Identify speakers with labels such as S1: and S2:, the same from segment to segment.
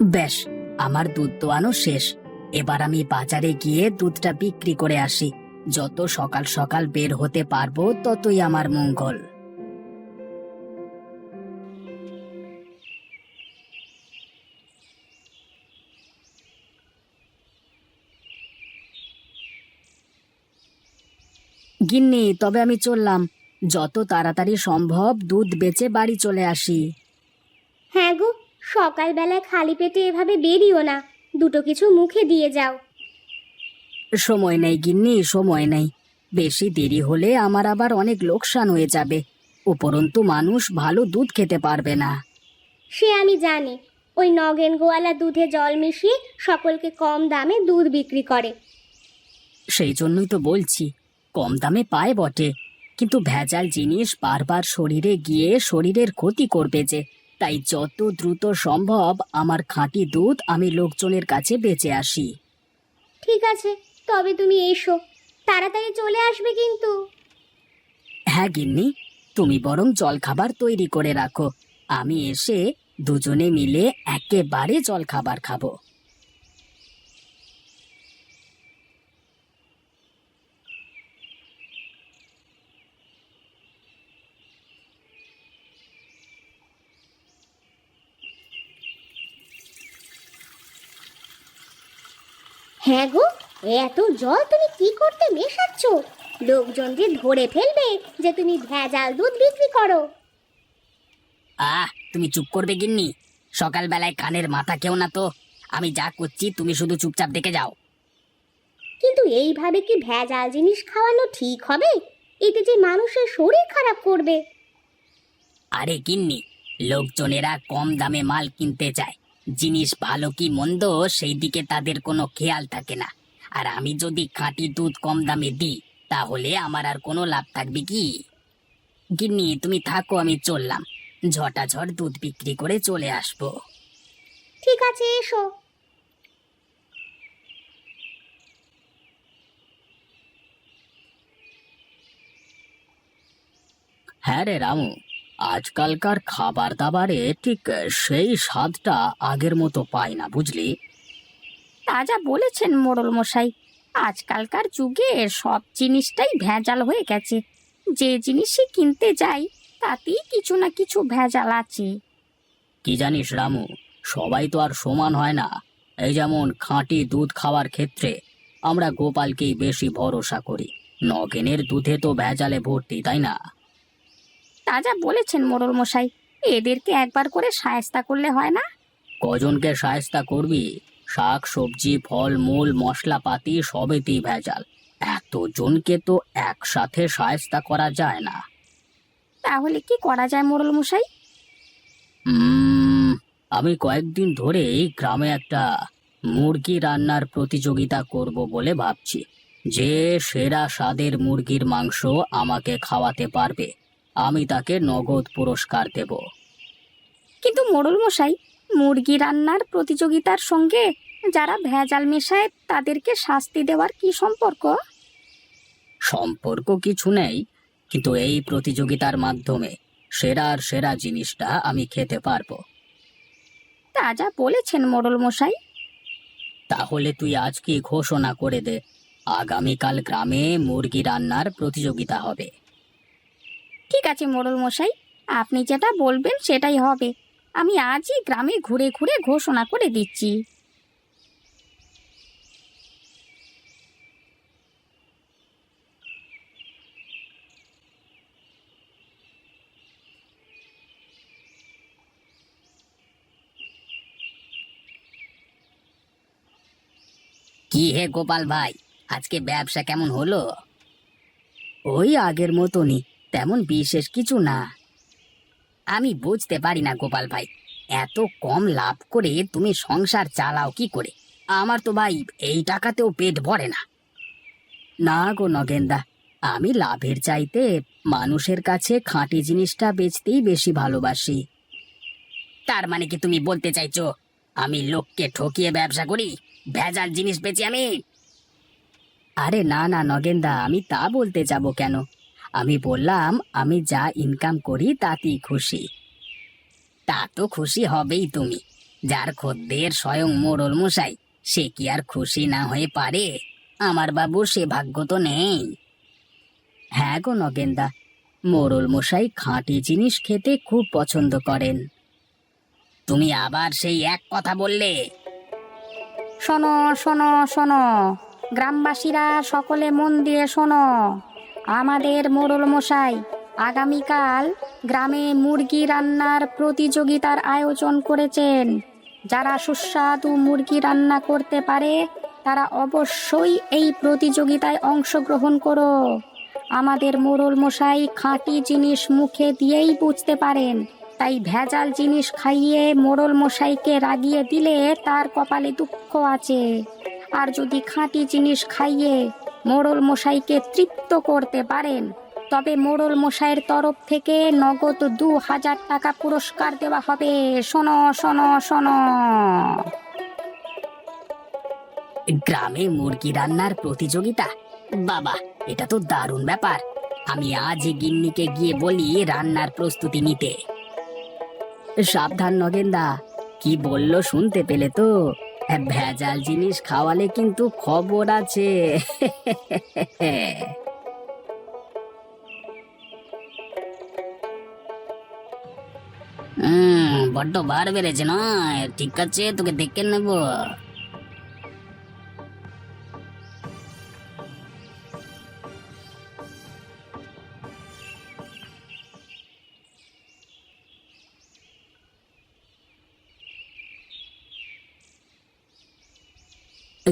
S1: বেশ, আমার দুধ দোয়ানো শেষ। এবার আমি বাজারে গিয়ে দুধটা বিক্রি করে আসি। যত সকাল সকাল বের হতে পারবো ততই আমার মঙ্গল। গিন্নি, তবে আমি চললাম। যত তাড়াতাড়ি সম্ভব দুধ বেচে বাড়ি চলে আসি।
S2: হ্যাঁ গো, সকালবেলায় খালি পেটে এভাবে বেরিও না, দুটো কিছু মুখে দিয়ে যাও।
S1: সময় নেই গিন্নি, সময় নেই। বেশি দেরি হলে আমার আবার অনেক লোকসান হয়ে যাবে। উপরন্তু মানুষ ভালো দুধ খেতে পারবে না।
S2: সে আমি জানি, ওই নগেন গোয়ালা দুধে জল মিশিয়ে সকলকে কম দামে দুধ বিক্রি করে।
S1: সেই জন্যই তো বলছি, কম দামে পায় বটে, কিন্তু ভেজাল জিনিস বারবার শরীরে গিয়ে শরীরের ক্ষতি করবে যে। তাই যত দ্রুত সম্ভব আমার খাঁটি দুধ আমি লোকজনের কাছে বেচে আসি।
S2: ঠিক আছে, তবে তুমি এসো, তাড়াতাড়ি চলে আসবে কিন্তু।
S1: হ্যাঁ গিন্নি, তুমি বরং জলখাবার তৈরি করে রাখো। আমি এসে দুজনে মিলে একেবারে জলখাবার খাবো।
S2: হ্যাঁ গো, এত জল তুমি কি করতে মেশাচ্ছ? লোকজন যে ধরে ফেলবে যে তুমি ভেজাল দুধ বিক্রি করো।
S1: তুমি চুপ করবে গিন্নি? সকালবেলায় কানের মাথা কেউ না তো। আমি যা করছি তুমি শুধু চুপচাপ দেখে যাও।
S2: কিন্তু এইভাবে কি ভেজাল জিনিস খাওয়ানো ঠিক হবে? এতে যে মানুষের শরীর খারাপ করবে।
S1: আরে গিন্নি, লোকজনেরা কম দামে মাল কিনতে চায়। জিনিস ভালো কি মন্দ সেই দিকে তাদের কোনো খেয়াল থাকে না। আর আমি যদি খাঁটি দুধ কম দামে দিই, তাহলে আমার আর কোনো লাভ থাকবে কি? গিন্নি তুমি থাকো, আমি চললাম। ঝটাঝট দুধ বিক্রি করে চলে আসবো।
S2: ঠিক আছে, এসো।
S1: হ্যাঁ রে রামু, আজকালকার খাবার দাবারে ঠিক সেই স্বাদটা আগের মতো পাই না, বুঝলি?
S3: তা যা বলেছেন মোড়ল মশাই, আজকালকার যুগে সব জিনিসটাই ভেজাল হয়ে গেছে। যে জিনিসই কিনতে যাই তাতেই কিছু না কিছু ভেজাল আছে।
S1: কি জানিস রামু, সবাই তো আর সমান হয় না। এই যেমন খাঁটি দুধ খাওয়ার ক্ষেত্রে আমরা গোপালকেই বেশি ভরসা করি। নগেনের দুধে তো ভেজালে ভর্তি, তাই না?
S3: তা যা বলেছেন মোড়ল মশাই, এদেরকে একবার করে শায়েস্তা করলে হয় না?
S1: কজনকে শায়েস্তা করবি? শাক সবজি ফল মূল মশলাপাতি সবেতেই ভেজাল। এতজনকে তো একসাথে শায়েস্তা করা যায় না।
S3: তাহলে কি করা যায় মোড়ল মশাই?
S1: উম, আমি কয়েকদিন ধরেই গ্রামে একটা মুরগি রান্নার প্রতিযোগিতা করব বলে ভাবছি। যে সেরা স্বাদের মুরগির মাংস আমাকে খাওয়াতে পারবে, আমি তাকে নগদ পুরস্কার দেব।
S3: কিন্তু মোড়ল মশাই, মুরগি রান্নার প্রতিযোগিতার সঙ্গে যারা ভেজাল মেশায় তাদেরকে শাস্তি দেওয়ার কি সম্পর্ক?
S1: সম্পর্ক কিছু নেই, কিন্তু এই প্রতিযোগিতার মাধ্যমে সেরার সেরা জিনিসটা আমি খেতে পারবো।
S3: তা যা বলেছেন মোড়ল মশাই।
S1: তাহলে তুই আজকে ঘোষণা করে দে, আগামীকাল গ্রামে মুরগি রান্নার প্রতিযোগিতা হবে।
S3: ঠিক আছে মোড়ল মশাই, আপনি যেটা বলবেন সেটাই হবে। আমি আজই গ্রামে ঘুরে ঘুরে ঘোষণা করে দিচ্ছি।
S1: কি হে গোপাল ভাই, আজকে ব্যবসা কেমন হলো? ওই আগের মতনই, তেমন বিশেষ কিছু না। আমি বুঝতে পারি না গোপাল ভাই, এত কম লাভ করে তুমি সংসার চালাও কি করে? আমার তো ভাই এই টাকাতেও পেট ভরে না। না গো নগেনদা, আমি লাভের চাইতে মানুষের কাছে খাঁটি জিনিসটা বেচতেই বেশি ভালোবাসি। তার মানে কি তুমি বলতে চাইছো আমি লোককে ঠকিয়ে ব্যবসা করি, ভেজাল জিনিস বেচি আমি? আরে না না নগেনদা, আমি তা বলতে যাব কেন? আমি বললাম আমি যা ইনকাম করি তাতেই খুশি। তা তো খুশি হবেই তুমি, যার খদ্দের স্বয়ং মোড়ল মশাই, সে কি আর খুশি না হয়ে পারে? আমার বাবুর সে ভাগ্য তো নেই। হ্যাঁ গো নগেনদা, মোড়ল মশাই খাঁটি জিনিস খেতে খুব পছন্দ করেন। তুমি আবার সেই এক কথা বললে?
S3: শোনো শোনো শোনো, গ্রামবাসীরা সকলে মন দিয়ে শোনো। আমাদের মোড়ল মশাই আগামীকাল গ্রামে মুরগি রান্নার প্রতিযোগিতার আয়োজন করেছেন। যারা সুস্বাদু মুরগি রান্না করতে পারে তারা অবশ্যই এই প্রতিযোগিতায় অংশগ্রহণ করো। আমাদের মোড়ল মশাই খাঁটি জিনিস মুখে দিয়েই বুঝতে পারেন, তাই ভেজাল জিনিস খাইয়ে মোড়ল মশাইকে রাগিয়ে দিলে তার কপালে দুঃখ আছে। আর যদি খাঁটি জিনিস খাইয়ে মোড়ল মশাইকে তৃপ্ত করতে পারেন, তবে মোড়ল মশাইয়ের তরফ থেকে নগদ 2000 টাকা পুরস্কার দেওয়া হবে। শোনো শোনো শোনো।
S1: গ্রামে মুরগি রান্নার প্রতিযোগিতা? বাবা, এটা তো দারুণ ব্যাপার। আমি আজই গিন্নিকে গিয়ে বলি রান্নার প্রস্তুতি নিতে। সাবধান নগেনদা, কি বললো শুনতে পেলে তো? ভেজাল জিনিস খাওয়ালে কিন্তু খবর আছে। বড্ড বার বেড়েছে নয়? ঠিক আছে, তোকে দেখে নেবো।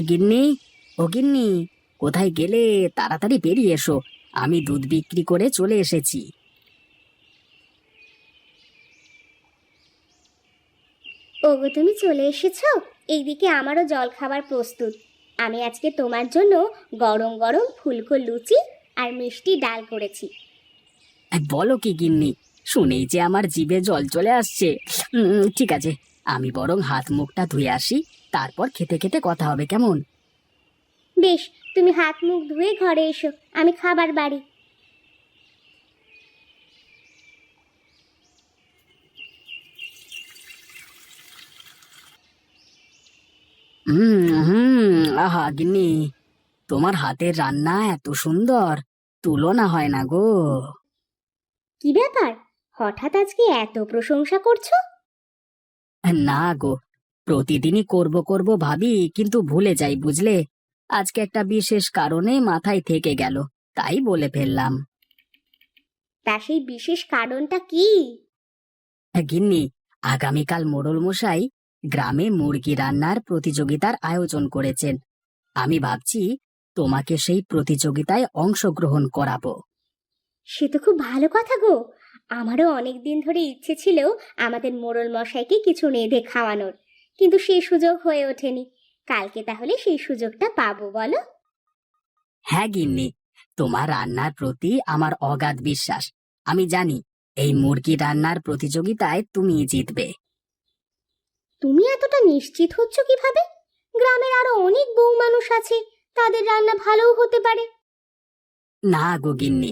S1: গিন্নি, ও গিন্নি, কোথায় গেলে? তাড়াতাড়ি বেরিয়ে এসো, আমি দুধ বিক্রি করে চলে এসেছি।
S2: ওগো, তুমি চলে এসেছো? এইদিকে আমারও জল খাবার প্রস্তুত। আমি আজকে তোমার জন্য গরম গরম ফুলকো লুচি আর মিষ্টি ডাল করেছি।
S1: বলো কি গিন্নি, শুনেই যে আমার জিভে জল চলে আসছে। ঠিক আছে, আমি বরং হাত মুখটা ধুয়ে আসি, তারপর খেতে খেতে কথা হবে, কেমন?
S2: বেশ, তুমি হাত মুখ ধুয়ে ঘরে এসো, আমি খাবার বাড়ি।
S1: আহা গিন্নি, তোমার হাতের রান্না এত সুন্দর, তুলনা হয় না গো।
S2: কি ব্যাপার, হঠাৎ আজকে এত প্রশংসা করছো?
S1: না গো, প্রতিদিনই করব করব ভাবি, কিন্তু ভুলে যাই বুঝলে। আজকে একটা বিশেষ কারণে মাথায় থেকে গেল, তাই বলে ফেললাম।
S2: তা সেই বিশেষ কারণটা কি?
S1: গিন্নি, আগামীকাল মোড়ল মশাই গ্রামে মুরগি রান্নার প্রতিযোগিতার আয়োজন করেছেন। আমি ভাবছি তোমাকে সেই প্রতিযোগিতায় অংশগ্রহণ করাবো।
S2: সে তো খুব ভালো কথা গো। আমারও অনেক দিন ধরে ইচ্ছে ছিল আমাদের মোড়ল মশাইকে কিছু রেঁধে খাওয়ানোর, কিন্তু সেই সুযোগ হয়ে ওঠেনি। কালকে তাহলে সেই সুযোগটা পাবো, বলো?
S1: হ্যাঁ গিন্নি, তোমার রান্নার প্রতি আমার অগাধ বিশ্বাস। আমি জানি এই মুরগি রান্নার প্রতিযোগিতায় তুমিই জিতবে।
S2: তুমি এতটা নিশ্চিত হচ্ছ কিভাবে? গ্রামের আরো অনেক বউ মানুষ আছে, তাদের রান্না ভালোও হতে পারে।
S1: না গো গিন্নি,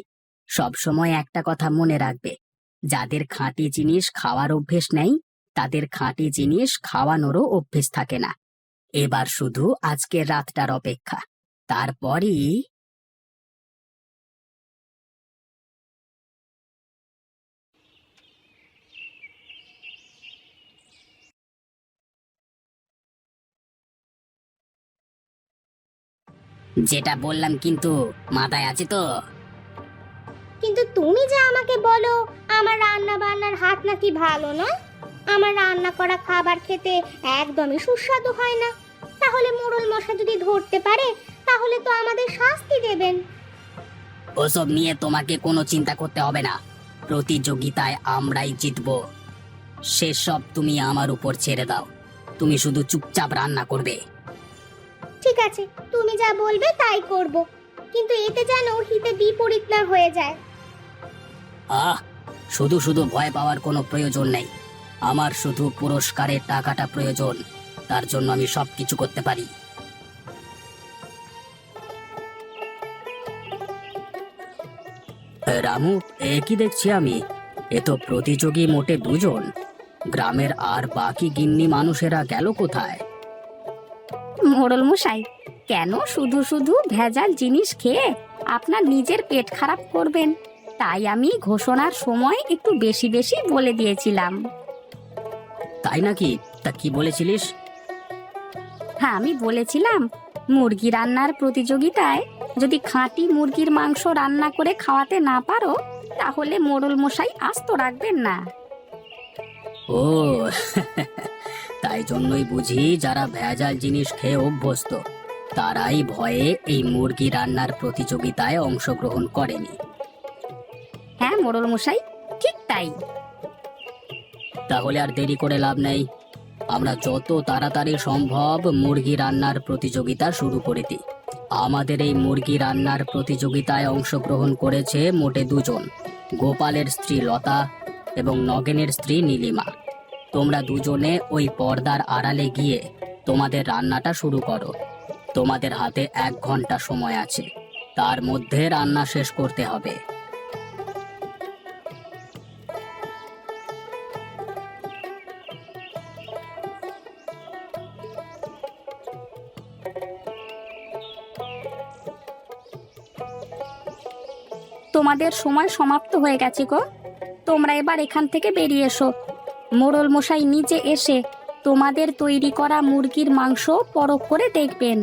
S1: সবসময় একটা কথা মনে রাখবে, যাদের খাঁটি জিনিস খাওয়ার অভ্যেস নেই, তাদের খাঁটি জিনিস খাওয়ানোরও অভ্যেস থাকে না। এবার শুধু আজকের রাতটার অপেক্ষা, তারপরই। যেটা বললাম কিন্তু মাথায় আছে তো?
S2: কিন্তু তুমি যে আমাকে বলো আমার রান্না বান্নার হাত নাকি ভালো নয়, আমার রান্না করা খাবার খেতে একদমই সুস্বাদু হয় না, তাহলে মোড়ল মশাই যদি ধরতে পারে তাহলে তো আমাদের শাস্তি দেবেন।
S1: ওসব নিয়ে তোমাকে কোনো চিন্তা করতে হবে না, প্রতিযোগিতায় আমরাই জিতবো। সেসব তুমি আমার উপর ছেড়ে দাও, তুমি শুধু চুপচাপ রান্না করবে।
S2: ঠিক আছে, তুমি যা বলবে তাই করব, কিন্তু এতে যেন হিতে বিপরীত না হয়ে যায়।
S1: আহ, শুধু শুধু ভয় পাওয়ার কোনো প্রয়োজন নেই। আমার শুধু পুরস্কারের টাকাটা প্রয়োজন, তার জন্য আমি সবকিছু করতে পারি। রামু, এ কি দেখছি আমি? এ তো প্রতিযোগী মোটে দুজন। গ্রামের আর বাকি গিন্নি মানুষেরা গেল কোথায়?
S3: মোড়ল মশাই, কেন শুধু শুধু ভেজাল জিনিস খেয়ে আপনার নিজের পেট খারাপ করবেন? তাই আমি ঘোষণার সময় একটু বেশি বেশি বলে দিয়েছিলাম।
S1: তাই নাকি? তা কি বলেছিলিস?
S3: হ্যাঁ, আমি বলেছিলাম মুরগি রান্নার প্রতিযোগিতায় যদি খাঁটি মুরগির মাংস রান্না করে খাওয়াতে না পারো, তাহলে মোড়ল মশাই আস্ত রাখবেন না।
S1: ও তাই জন্যই বুঝি যারা ভেজাল জিনিস খেয়ে অভ্যস্ত তারাই ভয়ে এই মুরগি রান্নার প্রতিযোগিতায় অংশগ্রহণ করেনি।
S3: হ্যাঁ মোড়ল মশাই, ঠিক তাই।
S1: তাহলে আর দেরি করে লাভ নেই, আমরা যত তাড়াতাড়ি সম্ভব মুরগি রান্নার প্রতিযোগিতা শুরু করে দিই। আমাদের এই মুরগি রান্নার প্রতিযোগিতায় অংশগ্রহণ করেছে মোটে দুজন, গোপালের স্ত্রী লতা এবং নগেনের স্ত্রী নীলিমা। তোমরা দুজনে ওই পর্দার আড়ালে গিয়ে তোমাদের রান্নাটা শুরু করো। তোমাদের হাতে 1 ঘন্টা সময় আছে, তার মধ্যে রান্না শেষ করতে হবে।
S3: তোমাদের সময় সমাপ্ত হয়ে গেছে গো। তোমরা এবার এখান থেকে বেরিয়ে এসো। মোড়ল মশাই নিচে এসে তোমাদের তৈরি করা মুরগির মাংস পরখ করে দেখবেন।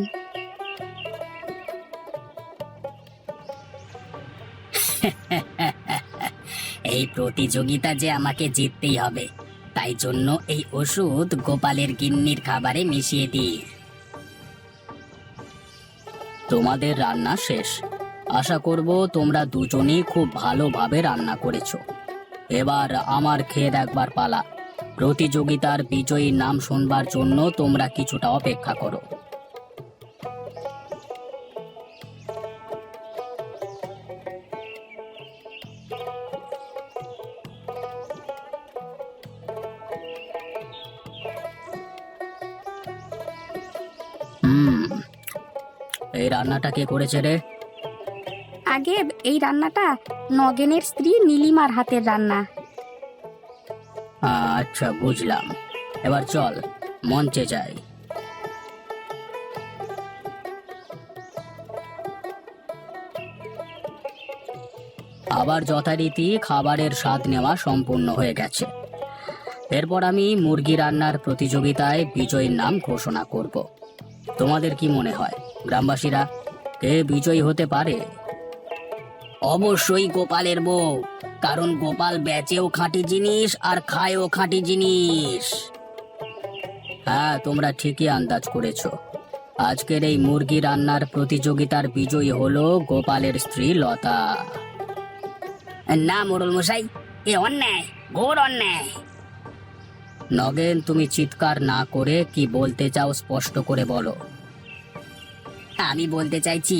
S1: এই প্রতিযোগিতা যে আমাকে জিততেই হবে, তাই জন্য এই ওষুধ গোপালের গিন্নির খাবারে মিশিয়ে দিই। তোমাদের রান্না শেষ। আশা করব তোমরা দুজনেই খুব ভালোভাবে রান্না করেছো। এবার আমার খেয়ে দেখবার পালা। প্রতিযোগিতার বিজয়ীর নাম শুনবার জন্য তোমরা কিছুটা অপেক্ষা করো। এই রান্নাটা কে করেছে রে?
S3: আগে এই রান্নাটা নগেনের স্ত্রী নীলিমার হাতের রান্না।
S1: আচ্ছা, বুঝলাম। এবার চল মঞ্চে যাই। আবার যথারীতি খাবারের স্বাদ নেওয়া সম্পূর্ণ হয়ে গেছে। এরপর আমি মুরগি রান্নার প্রতিযোগিতায় বিজয়ীর নাম ঘোষণা করব। তোমাদের কি মনে হয় গ্রামবাসীরা, কে বিজয়ী হতে পারে? অবশ্যই গোপালের বউ, কারণ গোপাল বেচেও খাঁটি জিনিস আর খায়ও খাঁটি জিনিস। হ্যাঁ, তোমরা ঠিকই আন্দাজ করেছো। আজকের এই মুরগি রান্নার প্রতিযোগিতার বিজয়ী হলো গোপালের স্ত্রী লতা। না মোড়ল মশাই, এ অন্যায়, ঘোর অন্যায়। নগেন, তুমি চিৎকার না করে কি বলতে চাও স্পষ্ট করে বলো। আমি বলতে চাইছি,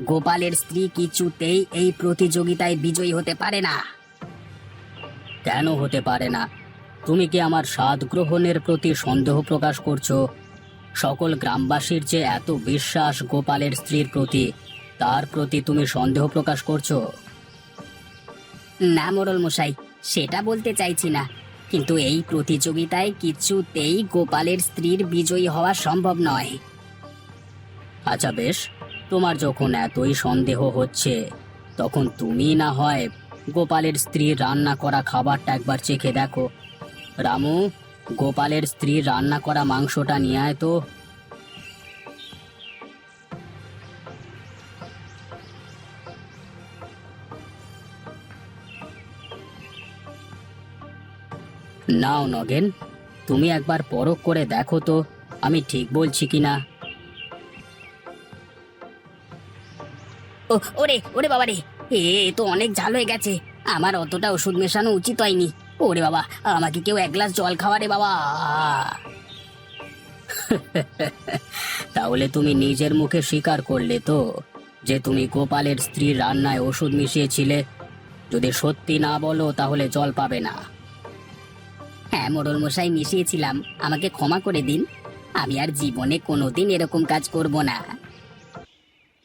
S1: গোপালের স্ত্রী কিছুতেই এই প্রতিযোগিতায় বিজয়ী হতে পারে না। কেন হতে পারে না? তুমি কি আমার স্বাদ গ্রহণের প্রতি সন্দেহ প্রকাশ করছো? সকল গ্রামবাসীর যে এত বিশ্বাস গোপালের স্ত্রীর প্রতি, তার প্রতি তুমি সন্দেহ প্রকাশ করছো? না মোড়ল মশাই, সেটা বলতে চাইছি না, কিন্তু এই প্রতিযোগিতায় কিছুতেই গোপালের স্ত্রীর বিজয়ী হওয়া সম্ভব নয়। আচ্ছা বেশ, তোমার যখন এতই সন্দেহ হচ্ছে, তখন তুমি না হয় গোপালের স্ত্রীর রান্না করা খাবারটা একবার চেখে দেখো। রামু, গোপালের স্ত্রীর রান্না করা মাংসটা নিয়ে আয় তো। নাও নগেন, তুমি একবার পরখ করে দেখো তো আমি ঠিক বলছি কিনা। ওরে ওরে বাবা রে, এ তো অনেক ঝাল হয়ে গেছে। আমার অতটা ওষুধ মেশানো উচিত হয়নি। ওরে বাবা, আমাকে কেউ 1 গ্লাস জল খাওয়া রে বাবা। তাহলে তুমি নিজের মুখে স্বীকার করলে তো যে তুমি গোপালের স্ত্রীর রান্নায় ওষুধ মিশিয়েছিলে। যদি সত্যি না বলো তাহলে জল পাবে না। হ্যাঁ মোড়ল মশাই, মিশিয়েছিলাম, আমাকে ক্ষমা করে দিন। আমি আর জীবনে কোনোদিন এরকম কাজ করব না।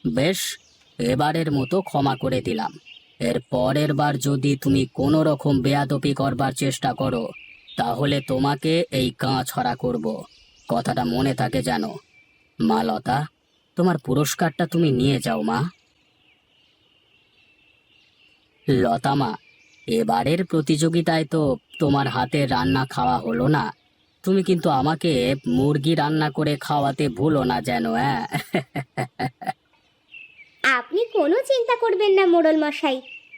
S1: বেশ, এবারের মতো ক্ষমা করে দিলাম। এর পরের বার যদি তুমি কোনো রকম বেয়াদবি করবার চেষ্টা করো, তাহলে তোমাকে এই ছড়া করব, কথাটা মনে থাকে যেন। মা লতা, তোমার পুরস্কারটা তুমি নিয়ে যাও মা। লতা মা, এবারের প্রতিযোগিতায় তো তোমার হাতে রান্না খাওয়া হলো না। তুমি কিন্তু আমাকে মুরগি রান্না করে খাওয়াতে ভুলো না যেন, হ্যাঁ?
S2: আপনি কোনো চিন্তা করবেন না মোড়ল মশাই,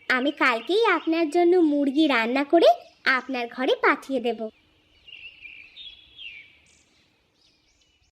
S2: আমি কালকেই আপনার জন্য মুরগি রান্না করে আপনার ঘরে পাঠিয়ে দেব।